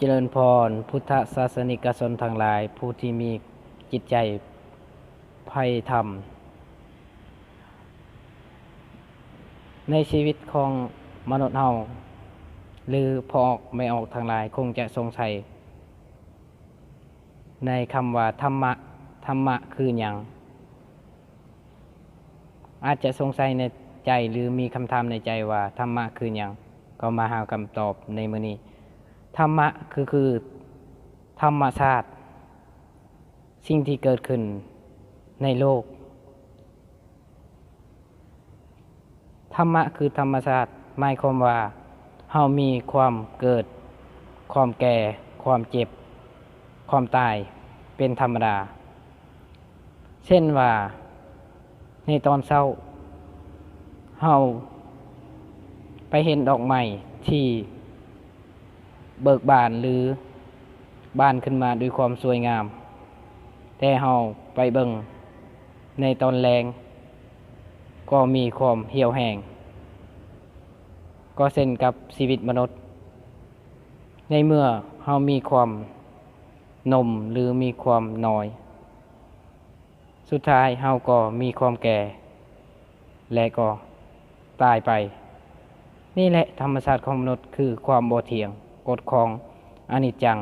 เจริญพรพุทธศาสนิกชนทั้งหลายผู้ที่มีจิตใจใฝ่ธรรมในชีวิตของมนุษย์เฮาหรือพอออกไม่ออกทั้งหลายคงจะสงสัยในคำว่าธรรมะคือหยังอาจจะสงสัยในใจหรือมีคำถามในใจว่าธรรมะคือหยังก็มาหาคำตอบในมื้อนี้ธรรมะคือธรรมชาติสิ่งที่เกิดขึ้นในโลกธรรมะคือธรรมชาติหมายความว่าเฮามีความเกิดความแก่ความเจ็บความตายเป็นธรรมดาเช่นว่าในตอนเช้าเฮาไปเห็นดอกไม้ที่เบิกบานหรือบานขึ้นมาด้วยความสวยงามแต่เฮาไปเบิ่งในตอนแลงก็มีความเหี่ยวแห้งก็เช่นกับชีวิตมนุษย์ในเมื่อเฮามีความหนุ่มหรือมีความน้อยสุดท้ายเฮาก็มีความแก่และก็ตายไปนี่แหละธรรมชาติของมนุษย์คือความบ่เที่ยงกฎของอนิจจัง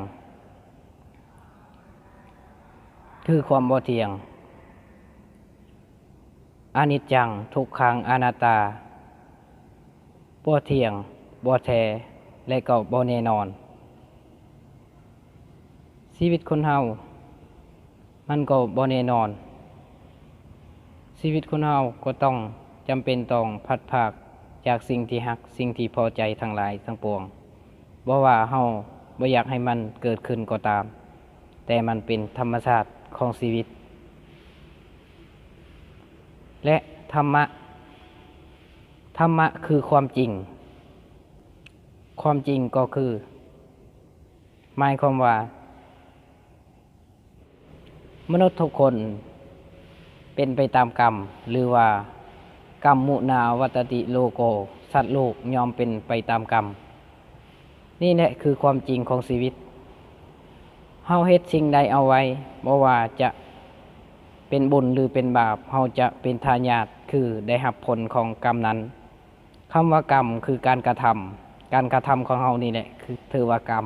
คือความบ่เที่ยงอนิจจังทุกขังอนัตตาบ่เที่ยงบ่แท้และก็บ่แน่นอนชีวิตคนเฮามันก็บ่แน่นอนชีวิตคนเฮาก็ต้องจำเป็นต้องพัดภาคจากสิ่งที่ฮักสิ่งที่พอใจทั้งหลายทั้งปวงบ่ว่าเฮาบ่อยากให้มันเกิดขึ้นก็ตามแต่มันเป็นธรรมชาติของชีวิตและธรรมะคือความจริงความจริงก็คือหมายความว่ามนุษย์ทุกคนเป็นไปตามกรรมหรือว่ากรรมมุนาวัตติโลโกสัตว์โลกยอมเป็นไปตามกรรมนี่แหละคือความจริงของชีวิตเฮาเฮ็ดสิ่งใดเอาไว้บ่ว่าจะเป็นบุญหรือเป็นบาปเฮาจะเป็นทายาทคือได้รับผลของกรรมนั้นคำว่ากรรมคือการกระทำของเฮานี่แหละคือถือว่ากรรม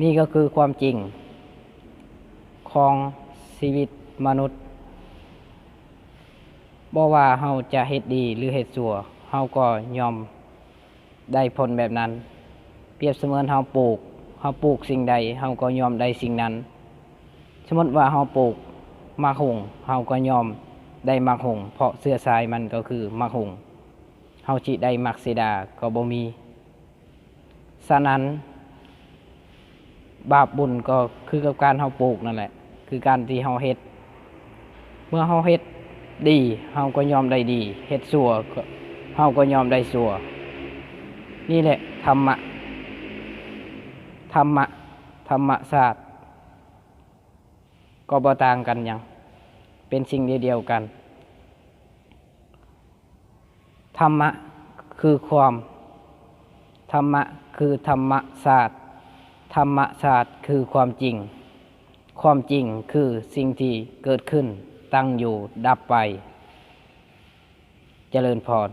นี่ก็คือความจริงของชีวิตมนุษย์บ่ว่าเฮาจะเฮ็ดดีหรือเฮ็ดชั่วเฮาก็ยอมได้ผลแบบนั้นเปรียบเสมือนเฮาปลูกสิ่งใดเฮาก็ยอมได้สิ่งนั้นสมมติว่าเฮาปลูกมะฮุงเฮาก็ยอมได้มะฮุงเพราะเชื้อสายมันก็คือมะฮุงเฮาสิได้มักซิดาก็บ่มีฉะนั้นบาปบุญก็คือกับการเฮาปลูกนั่นแหละคือการที่เฮาเฮ็ดเมื่อเฮาเฮ็ดดีเฮาก็ยอมได้ดีเฮ็ดชั่วเฮาก็ยอมได้ชั่วนี่แหละธรรมศาสตร์ก็บ่ต่างกันหยังเป็นสิ่งเดียวกันธรรมะคือความธรรมะคือธรรมศาสตร์ธรรมศาสตร์คือความจริงความจริงคือสิ่งที่เกิดขึ้นตั้งอยู่ดับไปเจริญพร